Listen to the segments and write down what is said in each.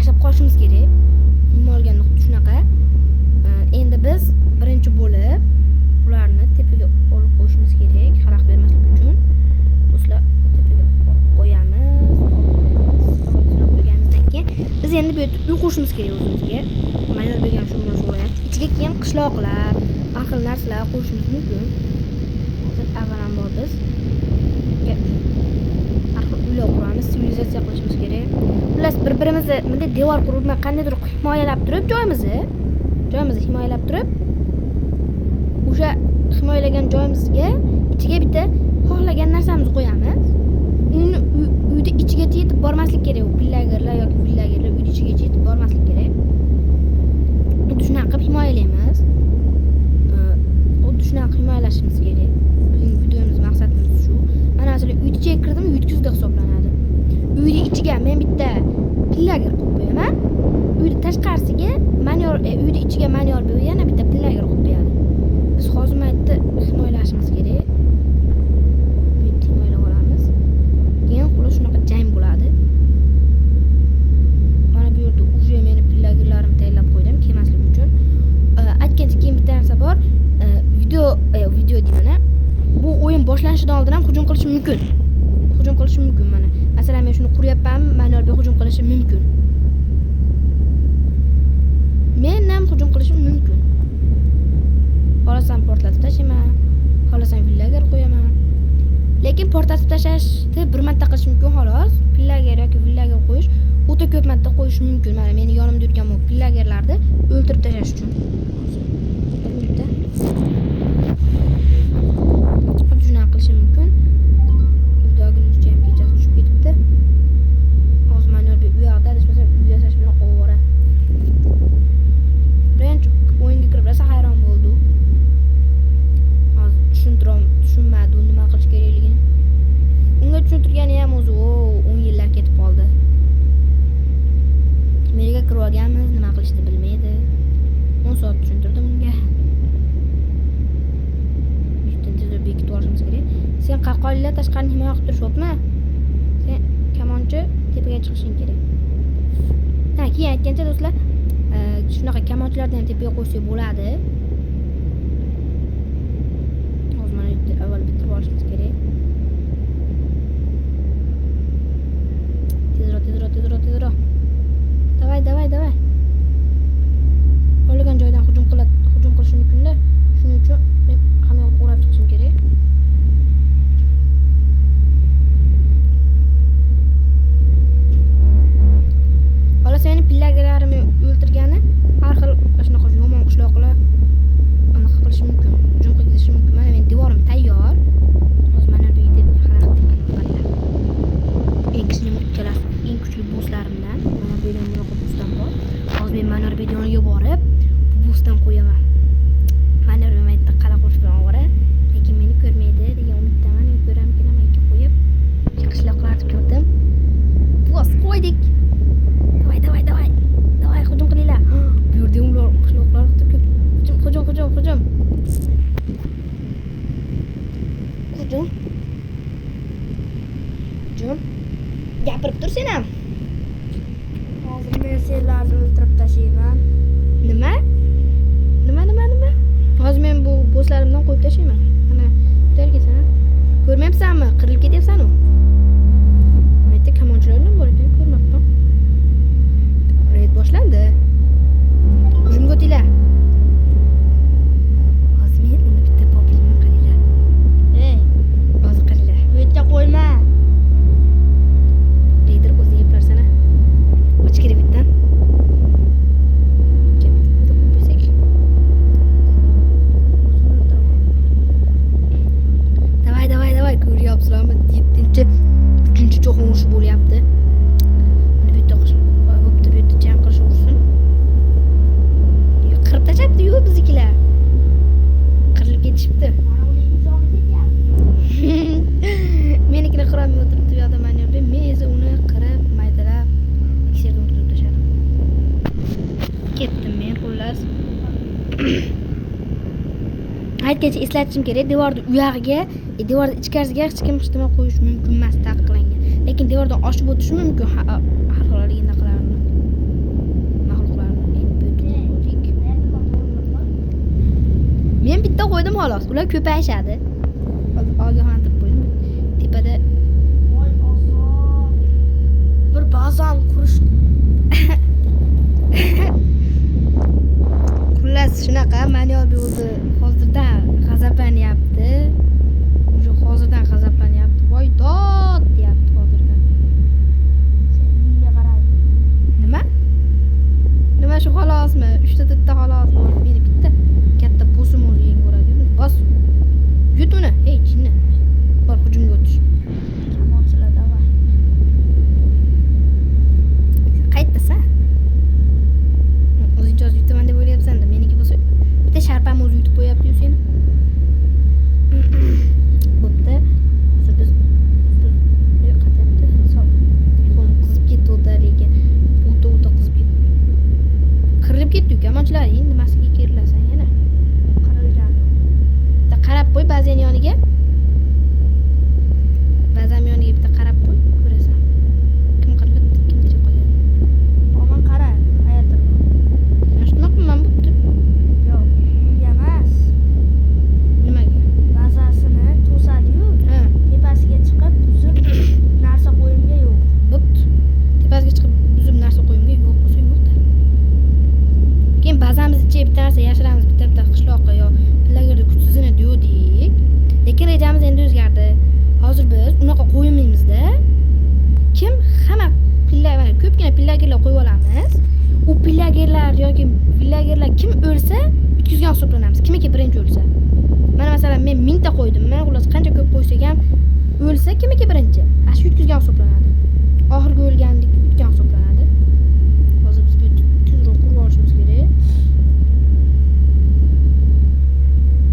yashab qolishimiz kerak. Umuman olganda shunaqa. Endi biz birinchi bo'lib ularni tepaga olib qo'yishimiz kerak, xalaqit bermaslik uchun. Do'stlar, tepaga olib qo'yamiz. Qo'yganimizdan keyin biz endi bu yerda uy qurishimiz kerak o'zimizga. Mayor bergan shu bilan shug'ullanadi. Ichiga keyin qishloqlar, har xil narsalar qo'yishimiz mumkin. Avvalambor biz har xil uylar quramiz, sivilizatsiya qilishimiz kerak. Xullas, bir-birimizni bunday devor qurib, qandaydir himoyalab turib, joyimizni himoyalab turib, o'sha himoyalagan joyimizga ichiga bitta xohlagan narsamizni qo'yamiz. Uni uyda ichigacha yetib bormaslik kerak. U pillagerlar yoki villagerlar uyda ichigacha yetib bormaslik kerak. Xuddi shunaqa qilib himoyalaymiz. Xuddi shunaqa himoyalashimiz kerak. Bizning videomiz maqsadimiz shu. Mana masalan, uyda ichiga kirdim, yutkizdi hisoblanadi. Uyda ichiga men bitta pillager qo'yib qo'yaman. Uyda tashqarisiga manyor, uyda ichiga manyor berib yana bitta pillager qo'yib qo'yadi. Biz hozir mana yerda himoyalashimiz kerak. Bu yerda himoyalab olamiz. Keyin xullas shunaqa jang bo'ladi. Mana bu yerda uje meni pillagerlarimni tayyorlab qo'ydim kelmaslik uchun. Aytgancha keyin bitta narsa bor. Video deyman-a. Bu o'yin boshlanishidan oldin ham hujum qilishi mumkin. Mana. Masalan, men shuni quryapman, manyor berib hujum qilishi mumkin. Men ham hujum qilishim mumkin. Xohlasam portlatib tashlayman, xohlasam villager qo'yaman. Lekin portlatib tashlashni bir marta qilish mumkin xolos. Pillager yoki villager qo'yish o'ta ko'p marta qo'yish mumkin. Mana meni yonimda yurgan bu pillagerlarni o'ldirib tashlash uchun. Bir minutda. Xuddi shunaqa qilishim mumkin. Uydagilarcha ham kechasi tushib ketibdi. Hozir manyor bir uy yoqda, adashmasam uy yasash bilan ovora. Birinchi o'yinga kirib rosa hayron bo'ldi. Hozir tushunmadi u nima qilish kerakligini. Unga tushuntirgani ham o'zi 10 yillar ketib qoldi. Meniga kirib olganmiz, nima qilishni bilmaydi. 10 soat tushuntirdim unga. Yuzdan tezroq bekitib olishimiz kerak. Sen qalqonlar tashqarini himoya qilib turishyapmi? Sen kamonchi tepaga chiqishing kerak. Keyin aytgancha do'stlar, shunaqa kamonchilarni ham tepaga qo'ysak bo'ladi. Hozir mana yerda avval bitirib olishimiz kerak. Tezroq. Davay. Xohlagan joydan hujum qilishi mumkin-da. Shuning uchun men hamma yoqni o'rab chiqishim kerak. Xolos meni pillagerlarimni o'ldirgani har xil shunaqa yomon qishloqlar anaqa qilishi mumkin. Hujum qilishi mumkin. Mana men devorim tayyor. Hozir mana bu yerda xalaqit qilaman. Eng kuchli bosslarimdan mana bu yerda bunaqa bossdan bor. Hozir men manor yoniga borib bossdan qo'yaman. Manor maytda qala qurish bilan ovora, lekin meni ko'rmaydi degan umiddaman. Men ko'ramkin maytga qo'yib qishloqlarni ko'rdim. Boss qo'ydik. Davay, hujum qilinglar. Bu yerda ular qishloqlar ko'p. Hujum. Gapirib tur sen ham. Hozir men senlarni o'ldirib tashlayman. Nima? Hozir men bu bosslarimdan qo'yib tashlayman. Mana tergasan. Ko'rmayapsanmi? Qirilib ketyapsan-ku. Bu yerda kamonchilar bilan bor ekan, ko'rmabman. Raid boshlandi. Hujumga o'tinglar. Hozir men uni bitta popligini qilinglar. Hozir qilinglar. Bu yerga qo'yma. Raider o'zi yeplarsan-a. Och kerak bittan. Davay, ko'ryapsizlarmi? 3-chi cho'qin urush bo'lyapti. Mana bu yerda bo'pti, bu yerda jang qilish ursin. Qirib tashlabdi-yu biznikilar. Qirilib ketishibdi. Menikini qirolmay o'tiribdi bu yoqda manyor. Men esa uni qirib, maydalab, iksirdan o'tkazib tashladim. Ketdim men xullas. Aytgancha eslatishim kerak, devorni uyog'iga, devorni ichkarisiga hech kim hech nima qo'yish mumkin emas, taqiqlangan. Lekin devordan oshib o'tishi mumkin har xil anaqalarni. xolos. Ular ko'payishadi. Ogohlantirib qo'ying. Tepada Voy oson. Bir bazam qurish. xullas shunaqa. Maniyor o'zi hozirdan g'azablanyapti. Уже hozirdan g'azablanyapti. Voy dod deyapti hozirdan. Senga qaraydi. Nima? Nima shu xolosmi? 3 ta 4 ta xolosmi? Meni bitta katta bosim o'zi yengib uradi. Bos. Yut uni. Ey, jinni. Bor hujumga o'tish. Kamonchilar davay. Qaytasan? O'zingcha o'zi yutaman deb o'ylayapsan-da. Meniki bo'lsa bitta sharpam o'zi yutib qo'yapti-yu seni. Bo'pti. Hozir biz qaytayapti. Telefon qizib ketdi, lekin o'ta qizib ketdi. Qirilib ketdi-yu kamonchilar. Endi nimasiga kerilasan yana? Qarilgan. Bitta qarab qo'y ba'zan yoniga. Ba'zan yoniga bitta qarab qo'y, ko'rasan. Kim qirilibdi, kim tirik qolgan. Oman qara. Qayerdir? Mana shu nima qilman bo'pti? Yo'q, bunga emas. Nimaga? Bazasini to'sadi-yu, Ha, tepasiga chiqib buzib narsa qo'yimga yo'q. bo'pti. Tepasiga chiqib buzib narsa qo'yimga yo'q bo'lsa yo'q-da. Keyin bazamiz ichiga bitta narsa yashiramiz, bitta qishloqqa yo pillagarda kuchsizini degandik. Lekin rejamiz endi o'zgardi. Hozir biz unaqa qo'ymaymiz-da. Kim hamma mana ko'pgina pillagerlar qo'yib olamiz. U pillagerlar yoki pillagerlar kim o'lsa, bitkizgan hisoblanamiz. Kimiki birinchi o'lsa. Mana masalan men 1000 ta qo'ydim. Men xullas qancha ko'p qo'ysak ham o'lsa kimiki birinchi. Shu bitkizgan hisoblanadi. Oxirgi o'lganlik bitgan hisoblanadi. Hozir biz bu tezroq qurib olishimiz kerak.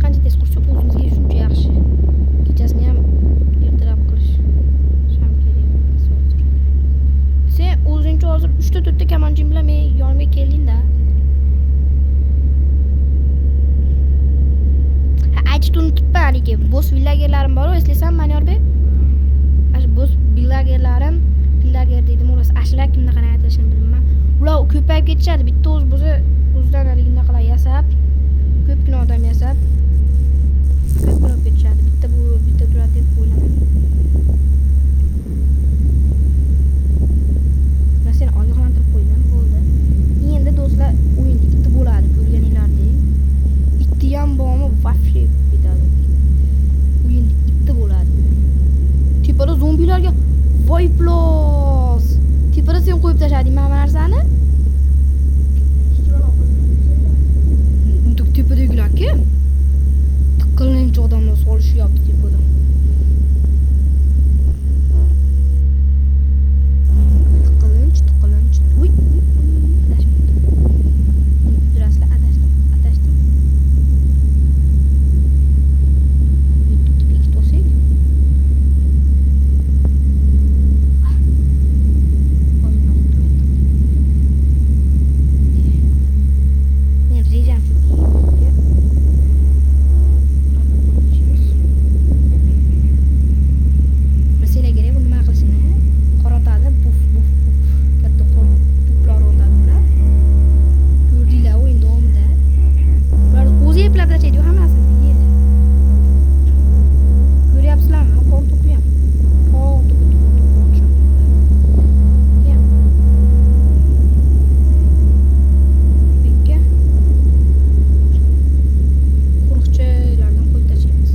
Qancha tez qursak o'zimizga shuncha yaxshi. Kechasini ham ertalab qilish ham kerak emas hozir. Sen o'zingcha hozir 3 ta 4 ta kamonching bilan men yonimga kelding-da. Aytishni unutibman, lekin bo'z villagerlarim bor-ku, eslaysan Manyorbek? Ash bo'z villagerlarim, villager deydim, o'rasi ashlar kimda qanaqa aytilishini bilmayman. Ular ko'payib ketishadi. Bitta o'zidan haligina qilib yasab, ko'pgina odam yasab, ko'p bo'lib ketishadi. Bitta turadi deb o'ylamayman. Men seni ogohlantirib qo'ydim, bo'ldi. Endi do'stlar, o'yin ikkita bo'ladi, ko'rganinglardek. Ikkita ham bormi, вообще ketadi. O'yin ikkita bo'ladi. Tepada zombilarga voy plos. Tepada sen qo'yib tashlading mana narsani? Tepadagilar kim? Tiqilinch odamlar solishyapti tepada. Tiqilinch. Uy. Duraslar adashdim. Tepaga to'sak. Men rejam shu. Masala kerak bu nima qilishini? Qoratadi, buf. Katta puflar o'tadilar. Ko'rdinglar o'yin davomida. Ular o'zi eplab tashlaydi hammasini. Yedi. Ko'ryapsizlarmi? Qon to'pi ham. Qon to'pi. Bekka. Qo'riqchilardan qo'yib tashlaymiz.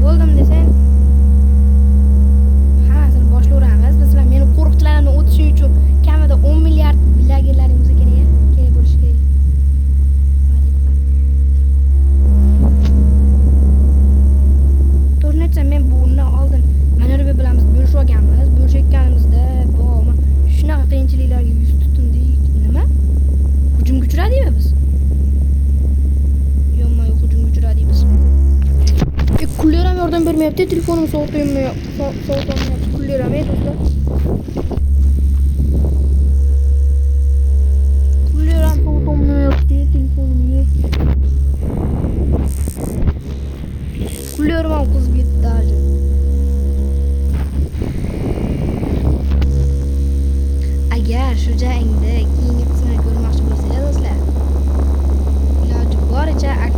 Bo'ldim desang, hammasini boshlayveramiz. Masalan, meni qo'riqchilarimni o'tishi uchun kamida 10 milliard villagerlaring bo'lsa kerak bo'lishi kerak. To'g'rini aytsam, men bundan oldin Manyorbek bilan biz bo'lishib olganmiz. Bo'lishayotganimizda shunaqa qiyinchiliklarga yuz tutindik. Nima? Hujumga uchradikmi biz? Yo'q, hujumga uchradik biz. Kullar ham yordam bermayapti. Telefonim sovuqlayapti. Kullar ham do'stlar. Kullar ham sovuqlayapti. Telefonim yo'q. Kullar ham qizib ketdi даже. Agar shu jangda keyingi qismini ko'rmoqchi bo'lsanglar do'stlar, hozirgacha